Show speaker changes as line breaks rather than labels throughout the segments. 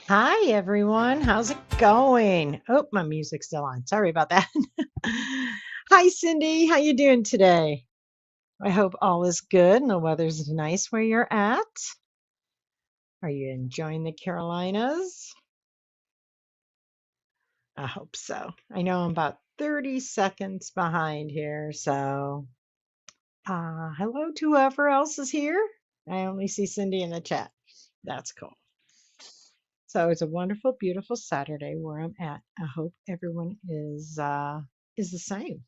Hi everyone, how's it going? Oh, my music's still on. Sorry about that. Hi Cindy, how you doing today? I hope all is good and the weather's nice where you're at. Are you enjoying the Carolinas? I hope so. I know I'm about 30 seconds behind here, so hello to whoever else is here. I only see Cindy in the chat. That's cool. So it's a wonderful, beautiful Saturday where I'm at. I hope everyone is the same.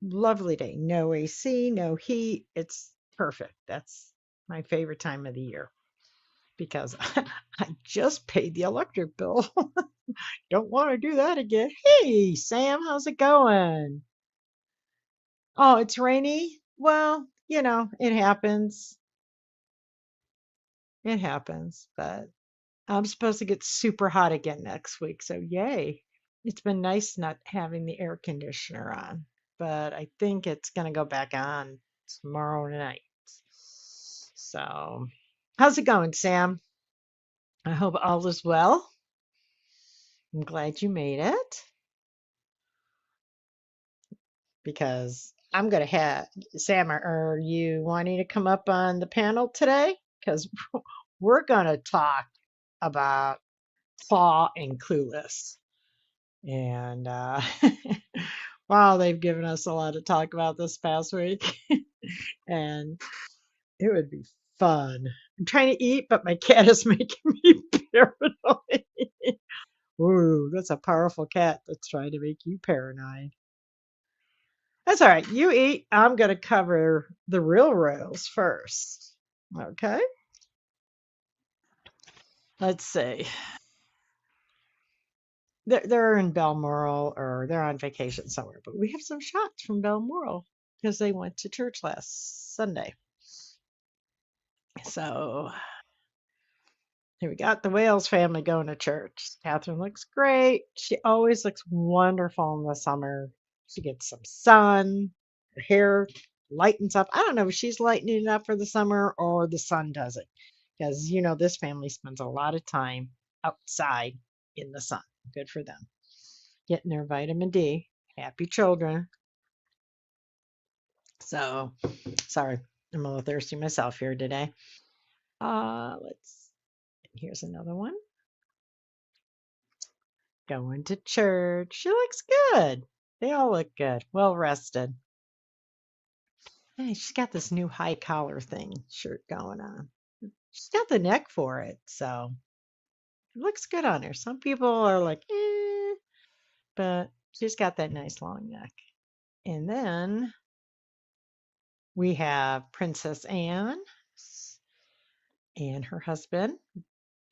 Lovely day. No AC, no heat. It's perfect. That's my favorite time of the year because I just paid the electric bill. Don't want to do that again. Hey, Sam, how's it going? Oh, it's rainy? Well, it happens. It happens, but I'm supposed to get super hot again next week. So, yay. It's been nice not having the air conditioner on, but I think it's going to go back on tomorrow night. So, how's it going, Sam? I hope all is well. I'm glad you made it because I'm going to have Sam, are you wanting to come up on the panel today? Because we're going to talk about Claw and Clueless. And wow, they've given us a lot to talk about this past week. And it would be fun. I'm trying to eat, but my cat is making me paranoid. Ooh, that's a powerful cat that's trying to make you paranoid. That's all right. You eat. I'm going to cover the real royals first. Okay. Let's see. They're in Balmoral or they're on vacation somewhere, but we have some shots from Balmoral because they went to church last Sunday. So here we got the Wales family going to church. Catherine looks great. She always looks wonderful in the summer. She gets some sun. Her hair lightens up. I don't know if she's lightening it up for the summer or the sun does it. Because, this family spends a lot of time outside in the sun. Good for them. Getting their vitamin D. Happy children. So, sorry, I'm a little thirsty myself here today. Here's another one. Going to church. She looks good. They all look good. Well rested. Hey, she's got this new high collar thing shirt going on. She's got the neck for it, so it looks good on her. Some people are like, but she's got that nice long neck. And then we have Princess Anne and her husband,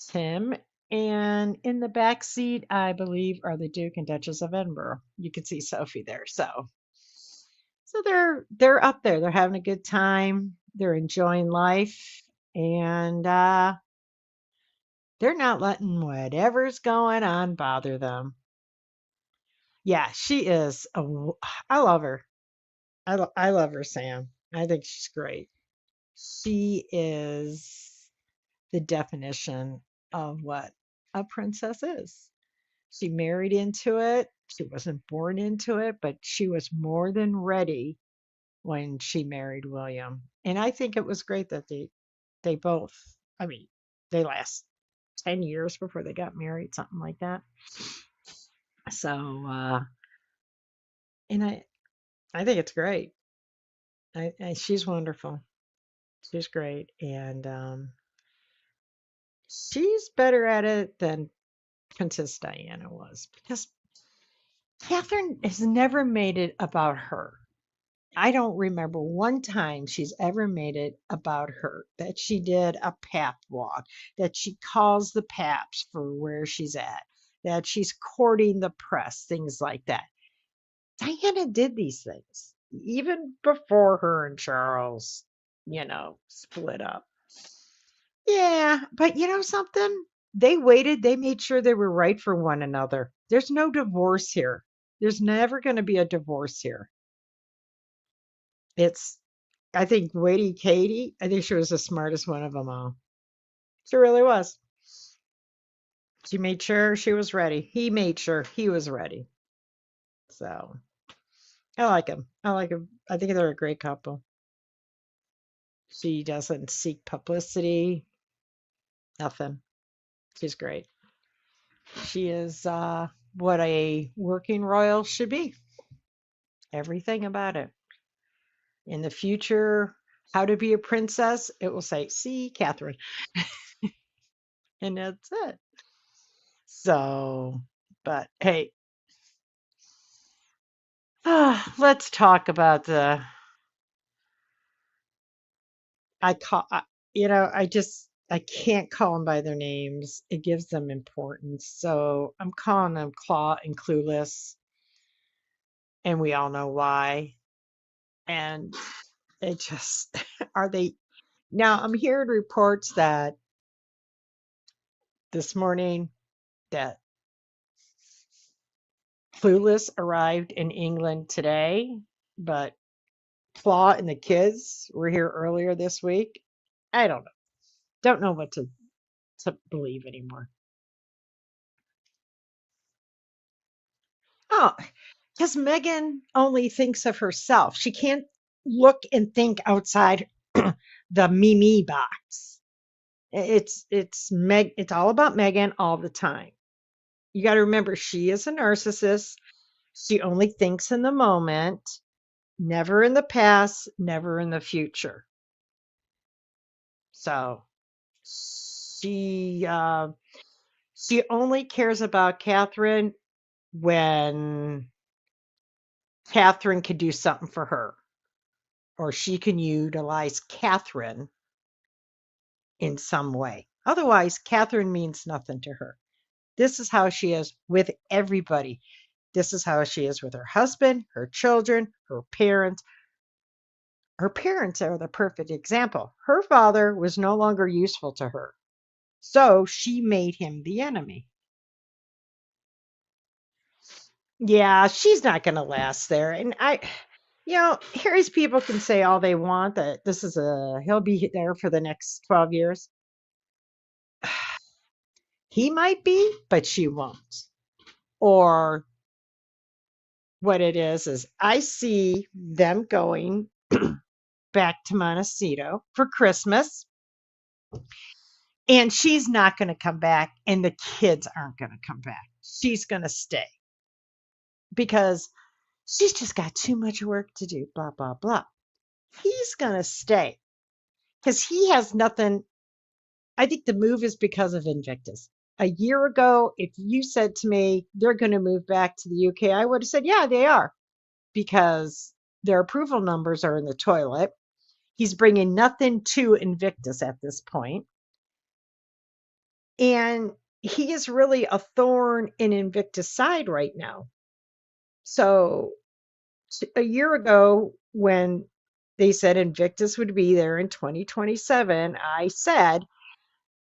Tim. And in the back seat, I believe, are the Duke and Duchess of Edinburgh. You can see Sophie there. So they're up there. They're having a good time. They're enjoying life, and they're not letting whatever's going on bother them. Yeah, she is. I love her. I love her, Sam. I think she's great. She is the definition of what a princess is. She married into it. She wasn't born into it, but she was more than ready when she married William. And I think it was great that they both, I mean, they last 10 years before they got married, something like that. So, and I think it's great. She's wonderful. She's great. And she's better at it than Princess Diana was because Catherine has never made it about her. I don't remember one time she's ever made it about her, that she did a pap walk, that she calls the paps for where she's at, that she's courting the press, things like that. Diana did these things even before her and Charles, split up. Yeah, but you know something? They waited, they made sure they were right for one another. There's no divorce here. There's never going to be a divorce here. It's I think Lady Katie, I think she was the smartest one of them all. She really was. She made sure she was ready. He made sure he was ready. So I like him. I like him. I think they're a great couple. She doesn't seek publicity, nothing. She's great. She is what a working royal should be. Everything about it. In the future, how to be a princess, it will say, see, Catherine. And that's it. So, but hey, let's talk about the I call I just I can't call them by their names. It gives them importance. So I'm calling them Claw and Clueless, and we all know why. And it just are they now I'm hearing reports that this morning that Clueless arrived in England today, but Claw and the kids were here earlier this week. I don't know. Don't know what to believe anymore. Oh, because Megan only thinks of herself. She can't look and think outside the me box. It's all about Megan all the time. You got to remember she is a narcissist. She only thinks in the moment, never in the past, never in the future. So she she only cares about Catherine when Catherine could do something for her, or she can utilize Catherine in some way. Otherwise, Catherine means nothing to her. This is how she is with everybody. This is how she is with her husband, her children, her parents. Her parents are the perfect example. Her father was no longer useful to her. So she made him the enemy. Yeah, she's not going to last there. And Harry's people can say all they want that he'll be there for the next 12 years. He might be, but she won't. Or what it is I see them going back to Montecito for Christmas, and she's not going to come back, and the kids aren't going to come back. She's going to stay because she's just got too much work to do, blah, blah, blah. He's going to stay because he has nothing. I think the move is because of Invictus. A year ago, if you said to me they're going to move back to the UK, I would have said, yeah, they are, because their approval numbers are in the toilet. He's bringing nothing to Invictus at this point. And he is really a thorn in Invictus' side right now. So a year ago, when they said Invictus would be there in 2027, I said,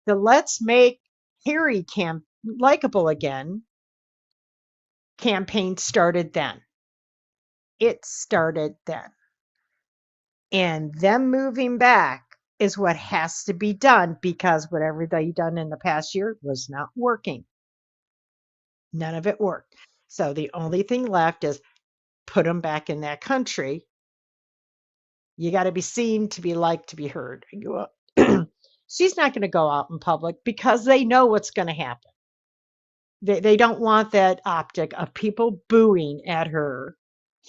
the Let's Make Harry camp likable again campaign started then. It started then. And them moving back is what has to be done, because whatever they done in the past year was not working. None of it worked. So the only thing left is put them back in that country. You got to be seen to be liked, to be heard. She's not going to go out in public because they know what's going to happen. They don't want that optic of people booing at her,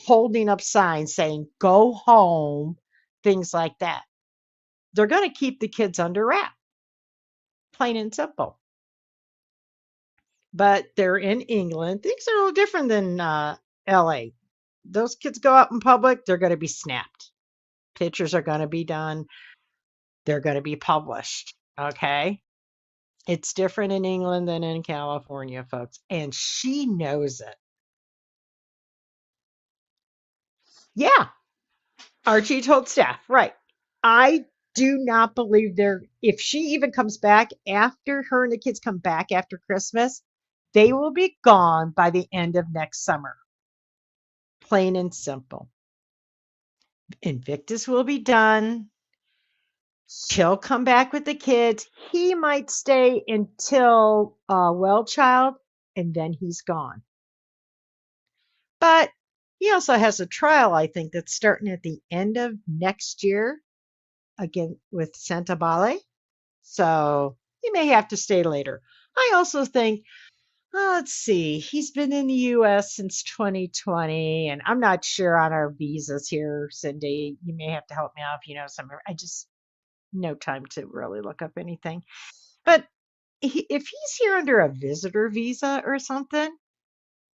holding up signs saying, go home, things like that. They're going to keep the kids under wrap, plain and simple. But they're in England. Things are a little different than LA. Those kids go out in public, they're going to be snapped. Pictures are going to be done. They're going to be published. Okay. It's different in England than in California, folks. And she knows it. Yeah. Archie told staff, right. I do not believe if she even comes back after her and the kids come back after Christmas, they will be gone by the end of next summer. Plain and simple. Invictus will be done. She'll come back with the kids. He might stay until well child, and then he's gone. But he also has a trial, I think, that's starting at the end of next year again with Santabale. So he may have to stay later. I also think, let's see, he's been in the US since 2020, and I'm not sure on our visas here, Cindy. You may have to help me out if you know some. I just no time to really look up anything. But if he's here under a visitor visa or something,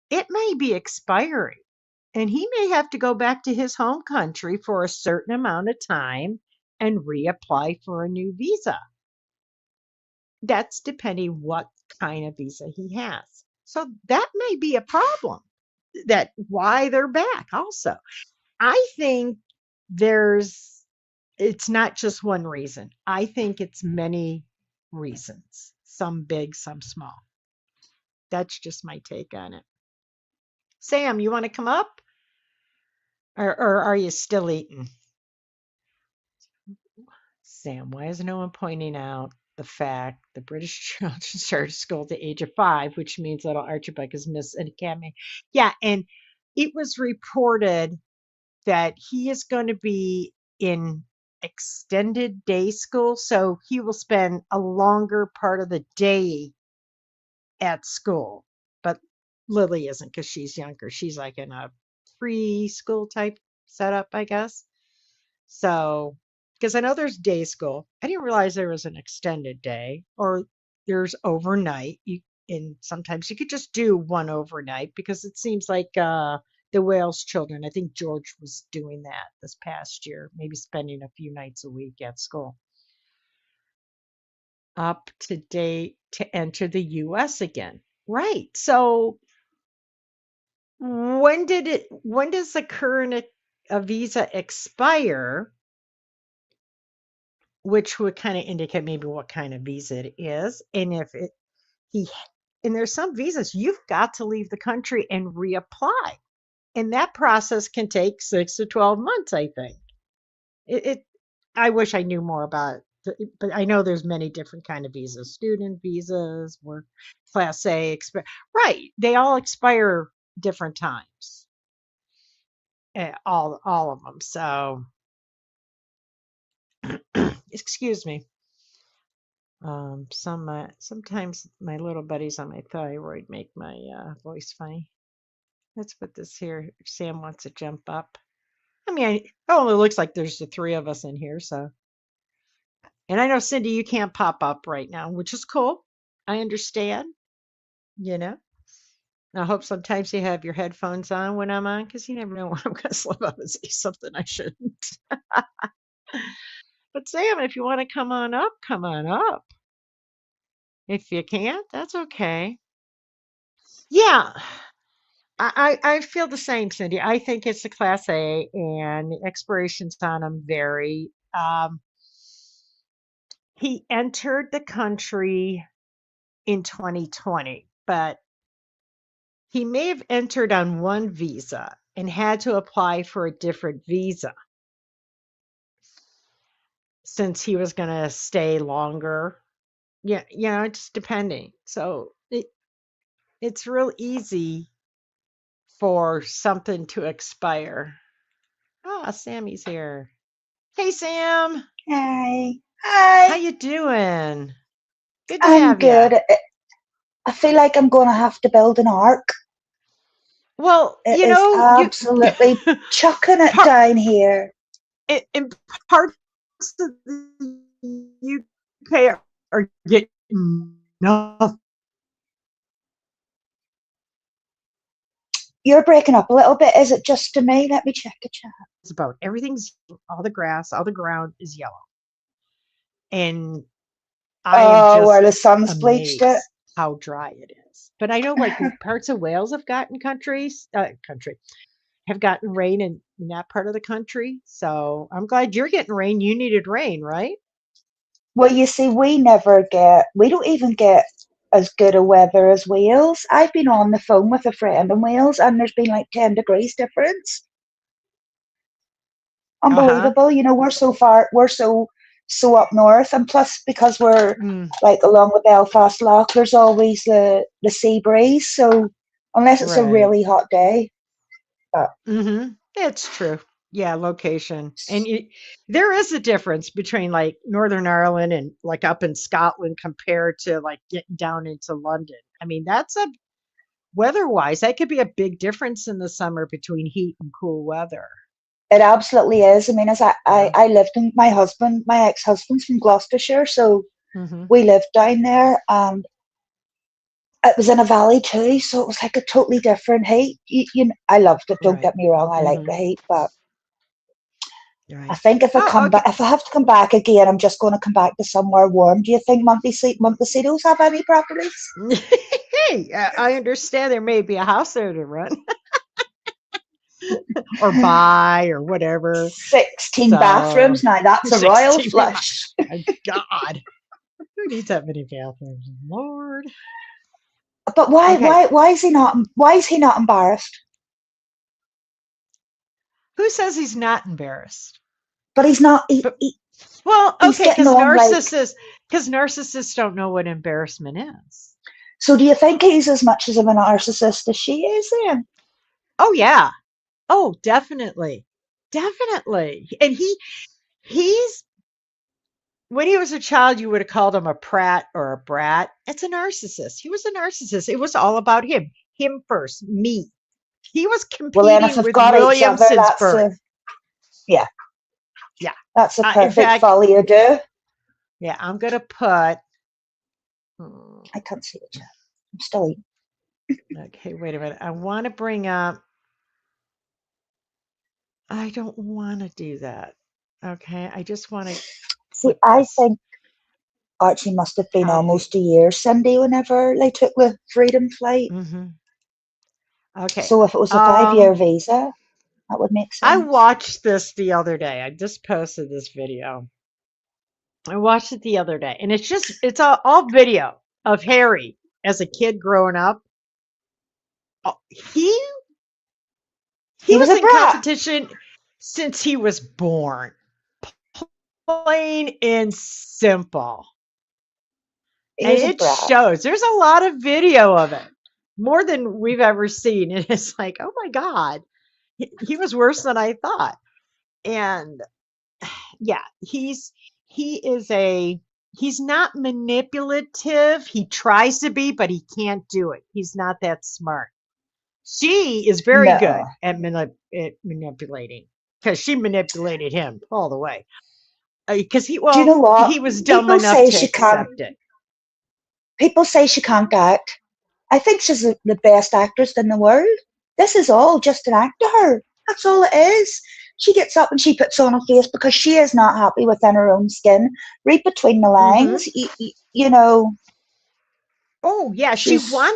it may be expiring. And he may have to go back to his home country for a certain amount of time and reapply for a new visa. That's depending what kind of visa he has. So that may be a problem. That why they're back also. I think there's it's not just one reason. I think it's many reasons. Some big, some small. That's just my take on it. Sam, you want to come up? Or are you still eating? Sam, why is no one pointing out the fact the British children started school at the age of 5, which means little Archibald has missed an academy? Yeah, and it was reported that he is going to be in extended day school, so he will spend a longer part of the day at school. But Lily isn't because she's younger. She's like in a preschool type setup, I guess. So, because I know there's day school. I didn't realize there was an extended day or there's overnight. And sometimes you could just do one overnight because it seems like the Wales children, I think George was doing that this past year, maybe spending a few nights a week at school. Up to date to enter the US again. Right. So when does the current a visa expire, which would kind of indicate maybe what kind of visa it is, and if it he and there's some visas you've got to leave the country and reapply, and that process can take 6 to 12 months. I think it I wish I knew more about it, but I know there's many different kind of visas, student visas, work class A, right? They all expire different times, all of them. So excuse me. Sometimes my little buddies on my thyroid make my voice funny. Let's put this here. If Sam wants to jump up. I mean, it only looks like there's the three of us in here, so. And I know Cindy, you can't pop up right now, which is cool. I understand, you know. I hope sometimes you have your headphones on when I'm on, because you never know when I'm going to slip up and say something I shouldn't. But Sam, if you want to come on up, come on up. If you can't, that's okay. Yeah, I feel the same, Cindy. I think it's a Class A, and the expirations on them vary. He entered the country in 2020, but he may have entered on one visa and had to apply for a different visa since he was going to stay longer. Yeah, it's depending. So it's real easy for something to expire. Ah, Sammy's here. Hey, Sam.
Hi.
How
Hi.
you doing? Good to
I'm
have you.
good. I feel like I'm going to have to build an ark.
Well,
It is
you
absolutely chucking it
part
down here.
in parts of the UK are getting nothing
You're breaking up a little bit. Is it just to me? Let me check the chat.
about. Everything's all the grass, all the ground is yellow, and I am
Oh, where
just
the sun's bleached it.
amazed how dry it is. But I know like parts of Wales have gotten have gotten rain in that part of the country. So I'm glad you're getting rain. You needed rain, right?
Well, you see, we don't even get as good a weather as Wales. I've been on the phone with a friend in Wales and there's been like 10 degrees difference.
Uh huh.
Unbelievable. We're so so up north, and plus because we're
Mm,
like along the Belfast Lough, there's always the sea breeze. So unless it's a
right.
really hot day, but
It's true. Yeah, location. And there is a difference between like Northern Ireland and like up in Scotland compared to like getting down into London. I mean, that's a weather-wise, that could be a big difference in the summer between heat and cool weather.
it absolutely is. I mean, as
Yeah.
I lived in my ex-husband's from Gloucestershire, so
Hmm.
we lived down there, and it was in a valley too, so it was like a totally different heat. I loved it. Don't
Right.
get me wrong, I like
Hmm.
the heat, but I
Right.
think if I
Oh,
come back,
okay.
if I have to come back again, I'm just going to come back to somewhere warm. Do you think Montecito's have any properties?
Hey, I understand there may be a house there to rent or buy or whatever.
16
So,
bathrooms. Now that's a royal
16 people.
flush.
My God. Who needs that many bathrooms? Lord.
But
Okay.
why is he not embarrassed?
Who says he's not embarrassed?
But he's not.
But well,
He's
okay,
getting on like.
because narcissists don't know what embarrassment is.
So do you think he's as much as of a narcissist as she is then?
Oh yeah. Oh, definitely. Definitely. And he's when he was a child, you would have called him a prat or a brat. It's a narcissist. He was a narcissist. It was all about him. Him first, me. He was
Well, then if
competing
they've
with
got each
William
other,
since birth.
yeah,
Yeah.
that's a
In
perfect
fact,
folie à deux.
yeah, I'm gonna put. hmm,
I can't see the chat. I'm still eating.
Okay, wait a minute. I want to bring up. I don't want to do that. Okay, I just want to
See,
put
I
this
think Archie must have been
copy.
almost a year, Cindy, whenever they took the freedom flight.
Hmm. Okay.
So if it was a 5 year
Um,
visa, that would make
I
sense.
watched this the other day. I just posted this video. I watched it the other day, and it's all video of Harry as a kid growing up. Oh, he
He was
was
a
in
brat.
competition since he was born. Plain and simple.
He
And
was a
it
brat.
shows. There's a lot of video of it. More than we've ever seen. And it's like, oh my God. He was worse than I thought. And yeah, he is a he's not manipulative. He tries to be, but he can't do it. He's not that smart. She is very
No.
good at, at manipulating because she manipulated him all the way. Because
Do you know what?
he was dumb enough to accept it.
People say she can't act. I think she's the best actress in the world. This is all just an act to her. That's all it is. She gets up and she puts on a face because she is not happy within her own skin. Read between the
Hmm.
lines. You know,
Oh yeah,
she's.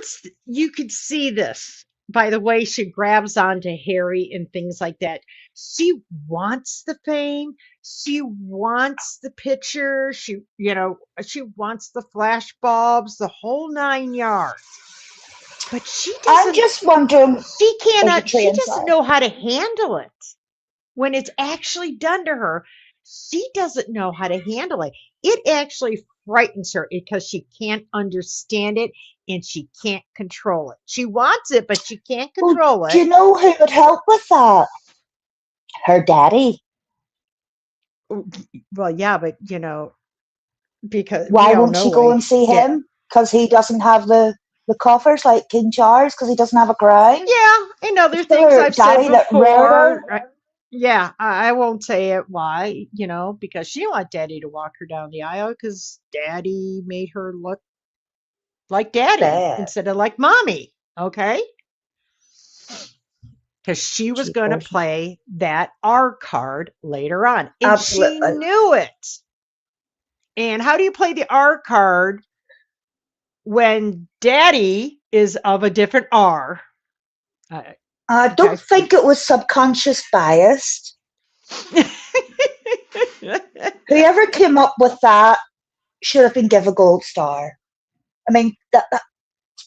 you could see this by the way she grabs onto Harry and things like that. She wants the fame, she wants the picture, she wants the flash bulbs, the whole 9 yards. But
I'm just wondering. There's a
she
train,
doesn't
sorry.
know how to handle it. When it's actually done to her, she doesn't know how to handle it. It actually frightens her because she can't understand it and she can't control it. She wants it, but she can't
Well,
control
do
it.
you know who would help with that? Her daddy.
Well, yeah, but because we
Why
all
won't
know
she go
why.
and see
Yeah,
him? Because he doesn't have the coffers like King Charles. Because he doesn't have a crown.
yeah, and other
It's
things
her
I've said
daddy that reared her.
before. Yeah, I won't say it why, because she didn't want daddy to walk her down the aisle because daddy made her look like daddy
Bad.
instead of like mommy. Okay. Because she was going to
Jeepers.
play that R card later on. And she
Absolutely.
knew it. And how do you play the R card when daddy is of a different R? Uh,
I don't
okay.
think it was subconscious bias. Whoever came up with that should have been given a gold star. I mean, that's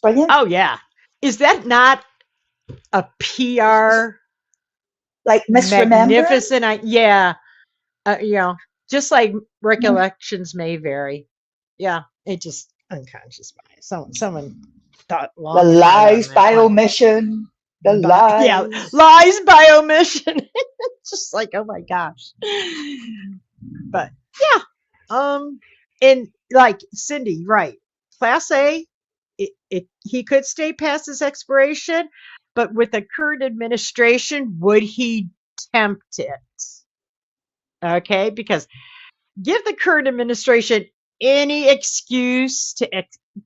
brilliant.
Oh, yeah. Is that not a PR
Like misremembering.
magnificent? Yeah. Yeah. Just like
Mhm.
recollections may vary. Yeah, it just unconscious bias. Someone thought
The
long and hard on
lies
that
by
one.
omission. The
But yeah,
lies.
lies by omission. It's just like, oh my gosh. But yeah, and like Cindy, right? Class A, he could stay past his expiration, but with the current administration, would he tempt it? Okay, because give the current administration any excuse to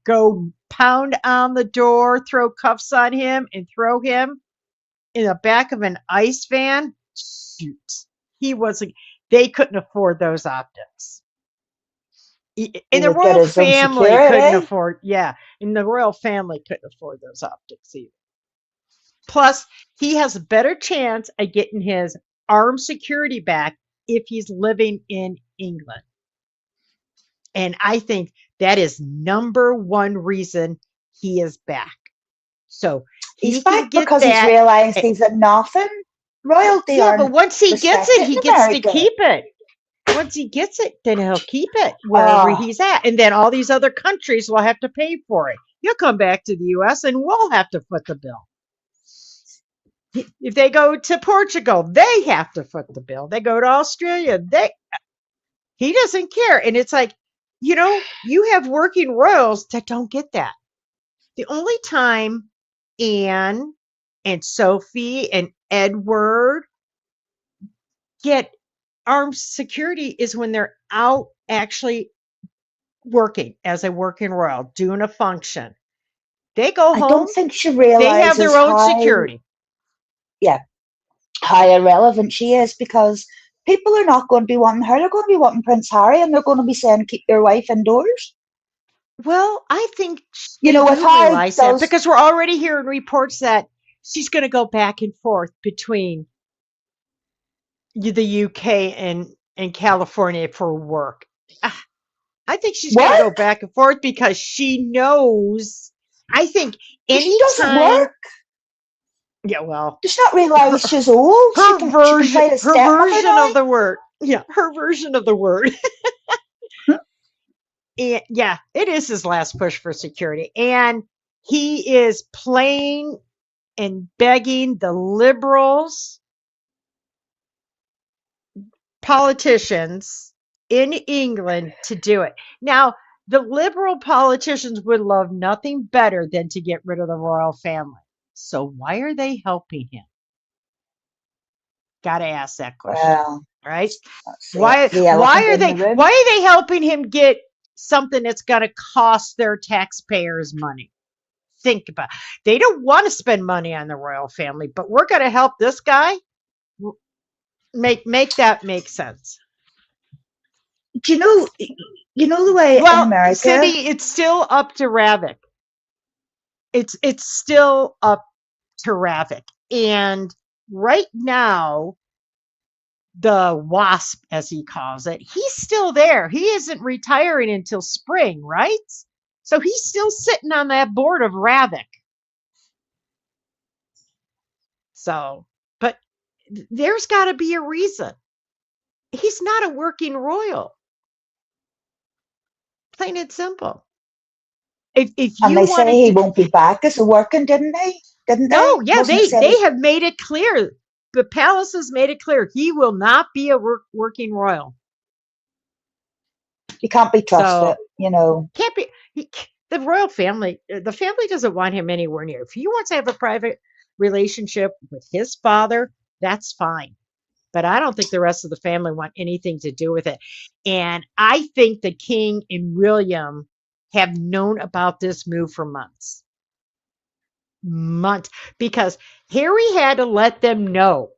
go pound on the door, throw cuffs on him, and throw him in the back of an ice van. Shoot, he wasn't. They couldn't afford those optics.
He
And the
would get
royal
his own
family couldn't
security.
afford. Yeah, and the royal family couldn't afford those optics either. Plus, he has a better chance of getting his armed security back if he's living in England. And I think that is number one reason he is back. So
He's
he can
back
get
because he's
that.
realised
eh,
he's a nothing. Royalty
Yeah, but
aren't
once he gets it,
respected in
he gets to
America.
keep it. Once he gets it, then he'll keep it wherever
Ah,
he's at. And then all these other countries will have to pay for it. He'll come back to the US and we'll have to foot the bill. If they go to Portugal, they have to foot the bill. They go to Australia, he doesn't care. And it's like, you have working royals that don't get that. The only time Anne and Sophie and Edward get armed security is when they're out actually working as a working royal, doing a function. They go
I don't
home,
think she
they have
realises
their own
how,
security.
yeah, how irrelevant she is because people are not going to be wanting her. They're going to be wanting Prince Harry, and they're going to be saying, "Keep your wife indoors."
Well, I think
You
they
know, with
do
how
realize that
those
because we're already hearing reports that she's going to go back and forth between the UK and California for work. Ah, I think she's going to
what?
go back and forth because she knows. I think
It doesn't
anytime,
work.
yeah, well,
Does she not
her,
realise she's old? She
her
can
version,
play the
her
stepmother
version
now.
of the word, yeah, her version of the word. And yeah, it is his last push for security, and he is playing and begging the liberals politicians in England to do it. Now, the liberal politicians would love nothing better than to get rid of the royal family. So why are they helping him? Got to ask that question,
Well,
right?
that's
Why
the
why
elephant
are
in
they
the room.
why are they helping him get something that's going to cost their taxpayers money? Think about it. They don't want to spend money on the royal family, but we're going to help this guy make that make sense.
Do you know? You know the way in
Well,
America.
Cindy, it's still up to Ravik. It's still up to Ravik. And right now, the WASP, as he calls it, he's still there. He isn't retiring until spring, right? So he's still sitting on that board of Ravik. So, but there's got to be a reason. He's not a working royal. Plain and simple. If
And
you
they say
wanted
he
to,
won't be back as a working, didn't they? Didn't they?
no, yeah,
Wasn't it said
they have made it clear. The palace has made it clear he will not be a working royal.
he can't be trusted?
So
You know,
can't be the royal family. The family doesn't want him anywhere near. If he wants to have a private relationship with his father, that's fine. But I don't think the rest of the family want anything to do with it. And I think the king and William have known about this move for months, because Harry had to let them know.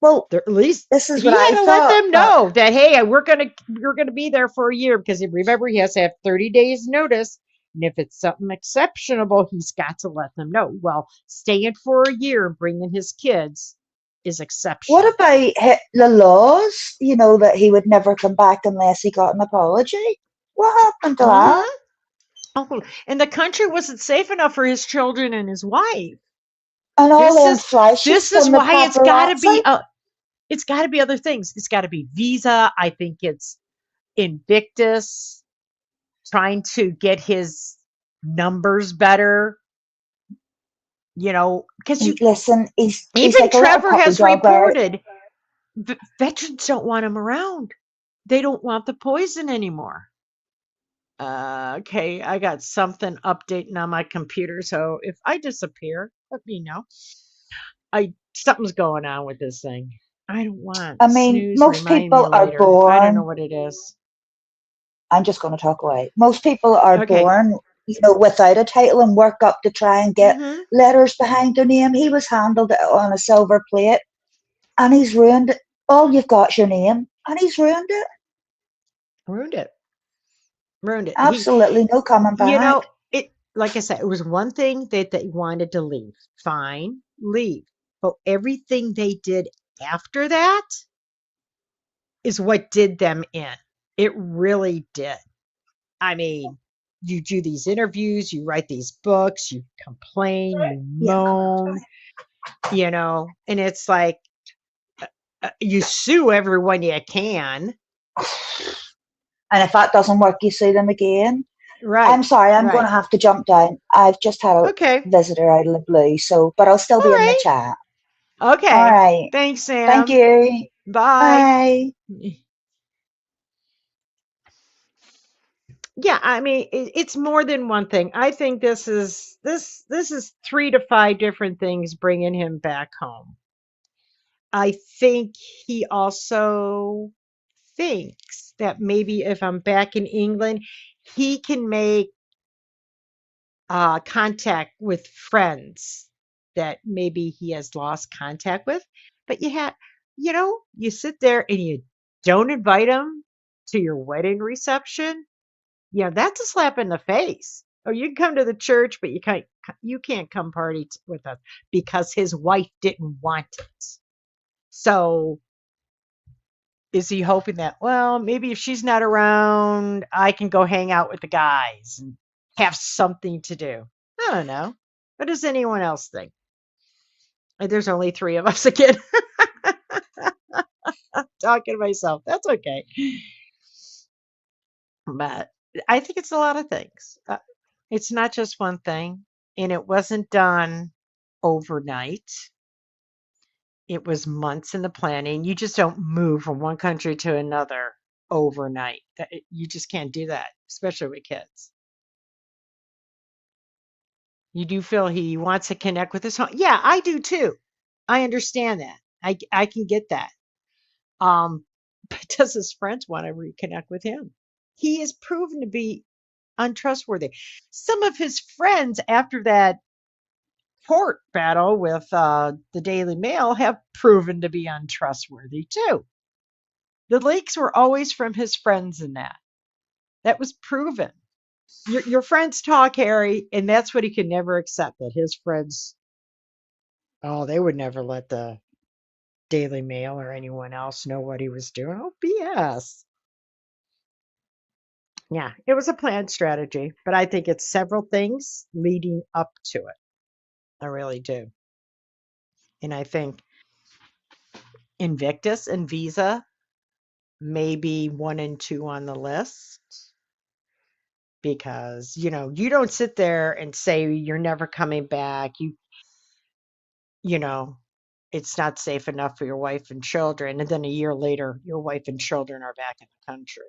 well,
At least
this is what
he
I
had to let
thought.
them
That
know that, hey, we're gonna be there for a year, because remember, he has to have 30 days notice. And if it's something exceptional, he's got to let them know. Well, staying for a year and bringing his kids is
what
exceptional.
about the laws? You know that he would never come back unless he got an apology. What happened to that?
Hmm. Oh, and the country wasn't safe enough for his children and his wife.
And all
This
them
is
flashes
this is
from the
why it's got to be
paparazzi.
a It's got to be other things. It's got to be Visa. I think it's Invictus trying to get his numbers better, because
Listen, he's
even
like a little
Trevor
puppy
has
dog there.
reported veterans don't want him around. They don't want the poison anymore. Okay, I got something updating on my computer, so if I disappear, let me know. I Something's going on with this thing. I don't want
I mean,
snooze.
most
Remind me
people are
later. I don't know
born.
what it is.
I'm just going to talk away. Most people are
Okay.
born, without a title and work up to try and get
Mm-hmm.
letters behind their name. He was handled on a silver plate, and he's ruined it. All you've got is your name, and he's ruined it.
Ruined it. Ruined it.
Absolutely no coming back.
It like I said, it was one thing that they wanted to leave. Fine, leave. But everything they did after that is what did them in. It really did. I mean, you do these interviews, you write these books, you complain, you
Yeah,
moan, and it's like you sue everyone you can.
and if that doesn't work, you see them again.
Right,
I'm sorry, I'm going
right.
to have to jump down. I've just had a
Okay,
visitor out of the blue, but I'll still
all
be in the
right.
chat. All
Okay.
right.
Thanks,
Thank
Sam.
you.
Bye.
Bye.
Yeah, I mean, it's more than one thing. I think this is 3 to 5 different things bringing him back home. I think he also thinks that maybe if I'm back in England, he can make contact with friends that maybe he has lost contact with. But you sit there and you don't invite him to your wedding reception. That's a slap in the face. Oh, you can come to the church, but you can't come party with us because his wife didn't want it. So is he hoping that, well, maybe if she's not around, I can go hang out with the guys and have something to do? I don't know. What does anyone else think? There's only 3 of us again. I'm talking to myself. That's okay. But I think it's a lot of things. It's not just one thing, and it wasn't done overnight. It was months in the planning. You just don't move from one country to another overnight. You just can't do that, especially with kids. You do feel he wants to connect with his home. Yeah, I do too. I understand that. I can get that. Um, but does his friends want to reconnect with him? He is proven to be untrustworthy. Some of his friends, after that court battle with the Daily Mail, have proven to be untrustworthy too. The leaks were always from his friends in that. That was proven. Your friends talk, Harry, and that's what he could never accept, that his friends, oh, they would never let the Daily Mail or anyone else know what he was doing. Oh, BS. Yeah, it was a planned strategy, but I think it's several things leading up to it. I really do. And I think Invictus and Visa may be 1 and 2 on the list because, you don't sit there and say you're never coming back. You know, it's not safe enough for your wife and children. And then a year later, your wife and children are back in the country.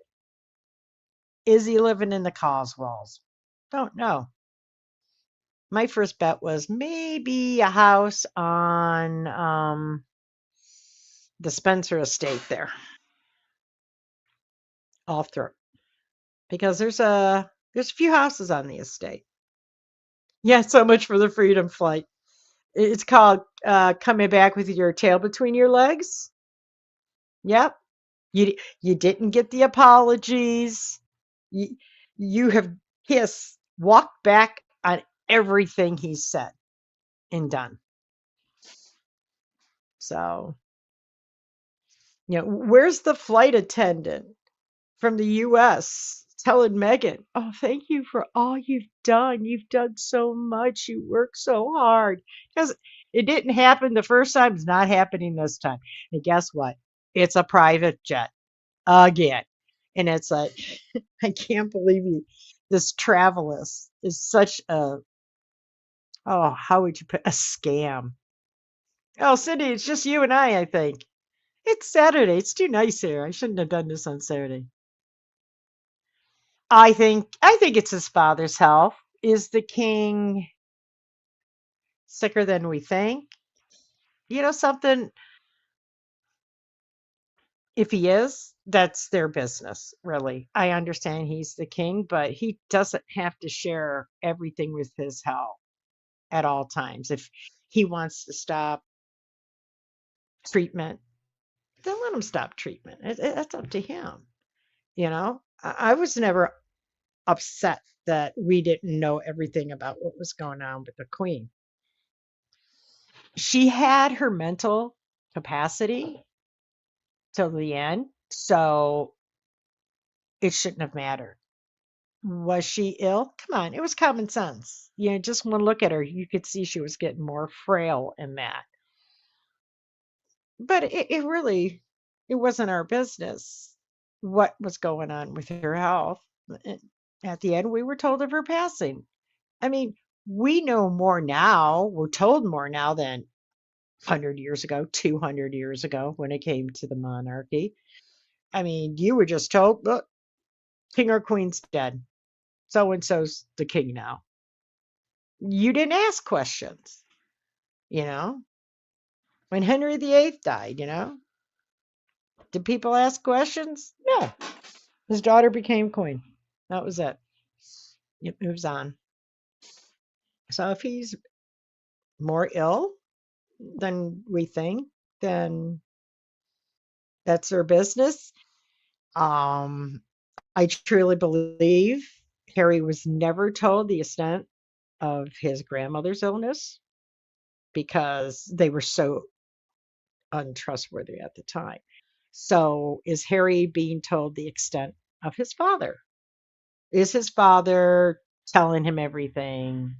Is he living in the Coswells? Don't know. My first bet was maybe a house on the Spencer estate there, off through, because there's a few houses on the estate. Yeah, so much for the Freedom Flight. It's called coming back with your tail between your legs. Yep. You didn't get the apologies. You, you have walked back on everything he said and done. So, where's the flight attendant from the US telling Megan, "Oh, thank you for all you've done. You've done so much. You work so hard." Because It didn't happen the first time. It's not happening this time. And guess what? It's a private jet again. And it's like, I can't believe you. This Travelist is such a, oh, how would you put a scam? Oh, Cindy, it's just you and I think. It's Saturday. It's too nice here. I shouldn't have done this on Saturday. I think it's his father's health. Is the king sicker than we think? Something, if he is, that's their business, really. I understand he's the king, but he doesn't have to share everything with his health at all times. If he wants to stop treatment, then let him stop treatment. That's up to him. I was never upset that we didn't know everything about what was going on with the queen. She had her mental capacity till the end, so it shouldn't have mattered. Was she ill? Come on, it was common sense. Just one look at her, you could see she was getting more frail in that. But it wasn't our business what was going on with her health. And at the end, we were told of her passing. I mean, we know more now. We're told more now than 100 years ago, 200 years ago when it came to the monarchy. I mean, you were just told, look, king or queen's dead. So and so's the king now. You didn't ask questions, you know? When Henry VIII died, did people ask questions? No. His daughter became queen. That was it. It moves on. So if he's more ill than we think, then that's their business. Um, I truly believe Harry was never told the extent of his grandmother's illness because they were so untrustworthy at the time. So, is Harry being told the extent of his father? Is his father telling him everything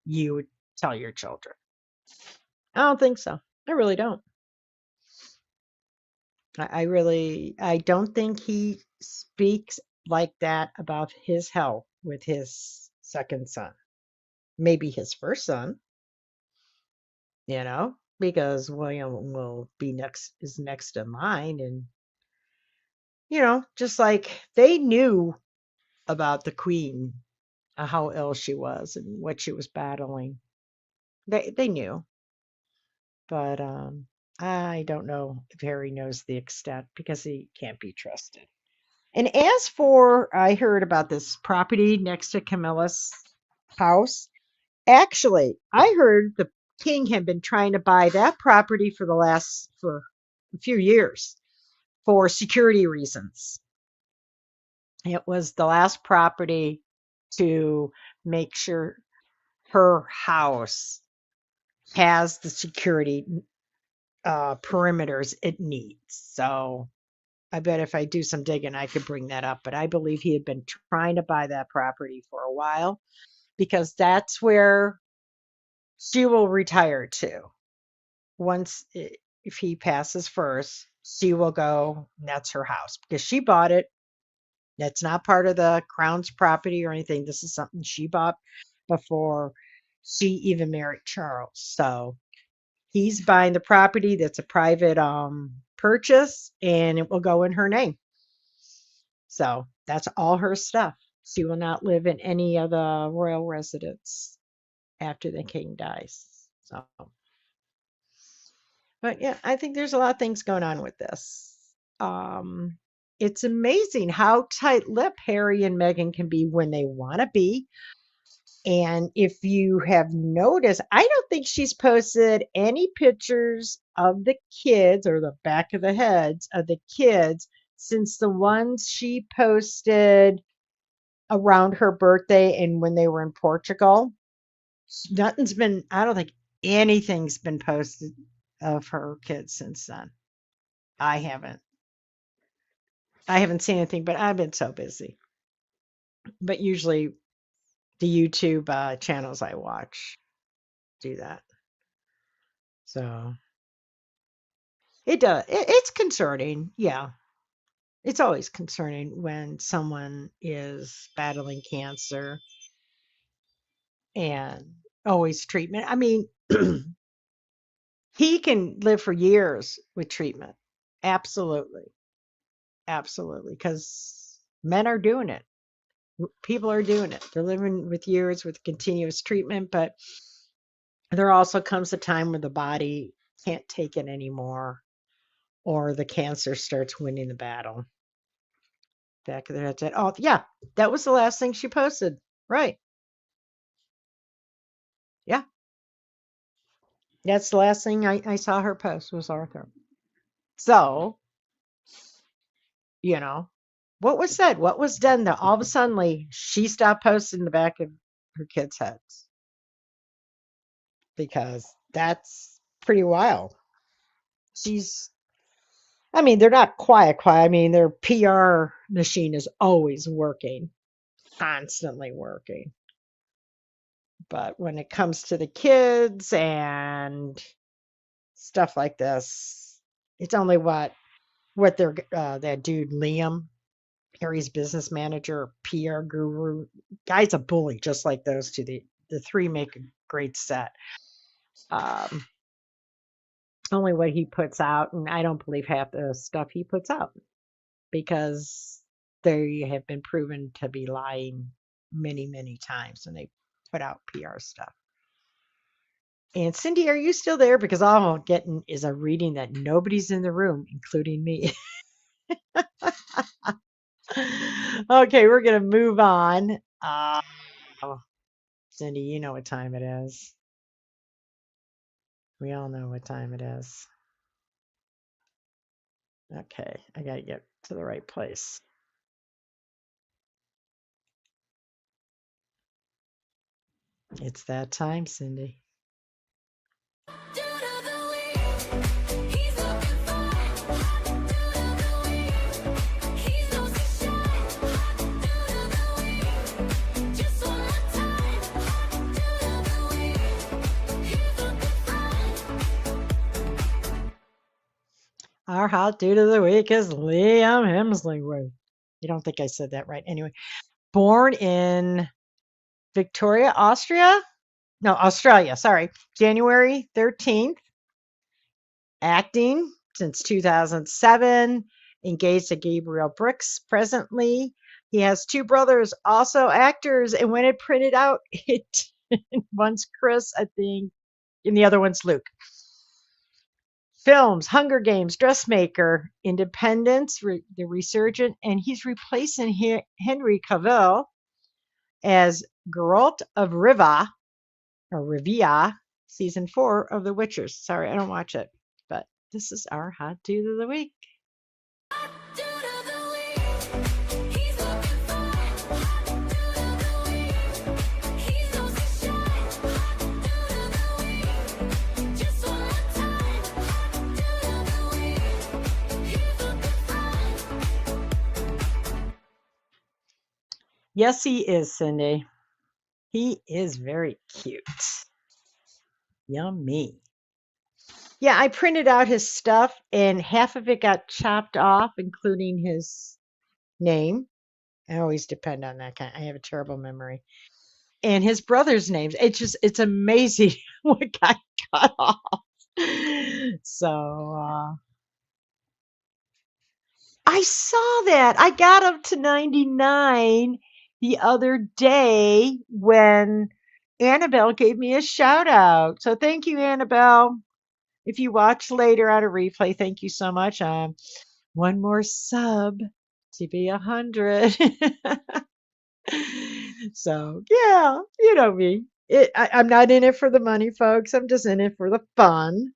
you would tell your children? I don't think so. I really don't. I don't think he speaks like that about his health with his second son. Maybe his first son, because William will be next in line. And, just like they knew about the queen, how ill she was and what she was battling. They knew, but I don't know if Harry knows the extent because he can't be trusted. And as for, I heard about this property next to Camilla's house. Actually, I heard the king had been trying to buy that property for a few years for security reasons. It was the last property to make sure her house has the security perimeters it needs. So I bet if I do some digging, I could bring that up. But I believe he had been trying to buy that property for a while because that's where she will retire to. If he passes first, she will go, and that's her house because she bought it. That's not part of the crown's property or anything. This is something she bought before she even married Charles. So he's buying the property that's a private purchase and it will go in her name. So that's all her stuff. She will not live in any of the royal residence after the king dies. So, but yeah, I think there's a lot of things going on with this. Um, it's amazing how tight-lipped Harry and Meghan can be when they want to be. And if you have noticed, I don't think she's posted any pictures of the kids or the back of the heads of the kids since the ones she posted around her birthday and when they were in Portugal. I don't think anything's been posted of her kids since then. I haven't. I haven't seen anything, but I've been so busy. But usually the YouTube channels I watch do that. So it does. It's concerning. Yeah. It's always concerning when someone is battling cancer and always treatment. I mean, he can live for years with treatment. Absolutely. Absolutely. Because men are doing it. People are doing it. They're living with years with continuous treatment, but there also comes a time when the body can't take it anymore or the cancer starts winning the battle. Back of their head said, oh, yeah, that was the last thing she posted. Right. Yeah. That's the last thing I saw her post was Arthur. So, you know, what was said, what was done that all of a sudden she stopped posting the back of her kids' heads because that's pretty wild. She's, I mean, they're not quiet, quiet. I mean, their PR machine is always working, constantly working. But when it comes to the kids and stuff like this, it's only what they're that dude Liam, Harry's business manager, PR guru, guy's a bully, just like those two. The three make a great set. Um, only what he puts out, and I don't believe half the stuff he puts out because they have been proven to be lying many, many times when they put out PR stuff. And Cindy, are you still there? Because all I'm getting is a reading that nobody's in the room, including me. Okay, we're gonna move on. Oh, Cindy, you know what time it is. We all know what time it is. Okay, I gotta get to the right place. It's that time, Cindy. Our hot dude of the week is Liam Hemsley. You don't think I said that right? Anyway, born in Victoria, Austria. No, Australia. Sorry, January 13th. Acting since 2007. Engaged to Gabriel Brooks presently. He has two brothers, also actors, and when it printed out, it one's Chris, I think, and the other one's Luke. Films, Hunger Games, Dressmaker, Independence, The Resurgent, and he's replacing Henry Cavill as Geralt of Rivia, or Rivia, season 4 of The Witchers. Sorry, I don't watch it, but this is our hot dude of the week. Yes, he is, Cindy. He is very cute. Yummy. Yeah, I printed out his stuff and half of it got chopped off, including his name. I always depend on that kind. I have a terrible memory. And his brother's names. It's amazing what got cut off. So I saw that. I got up to 99 the other day when Annabelle gave me a shout out. So thank you, Annabelle. If you watch later on a replay, thank you so much. One more sub to be 100. So yeah, you know me. I'm not in it for the money, folks. I'm just in it for the fun.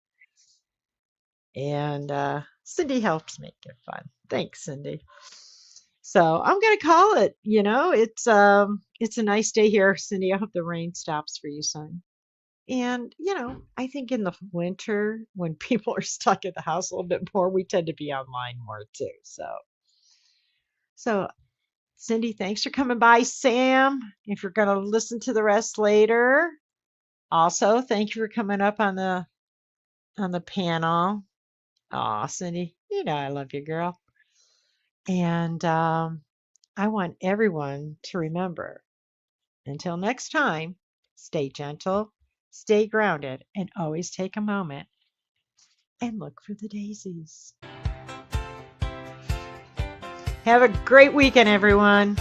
And Cindy helps make it fun. Thanks, Cindy. So I'm gonna call it. It's a nice day here, Cindy. I hope the rain stops for you soon. And I think in the winter when people are stuck at the house a little bit more, we tend to be online more too. So Cindy, thanks for coming by. Sam, if you're gonna listen to the rest later, also thank you for coming up on the on the panel. Aw, Cindy, you know I love you, girl. And I want everyone to remember, until next time, stay gentle, stay grounded, and always take a moment and look for the daisies. Have a great weekend, everyone.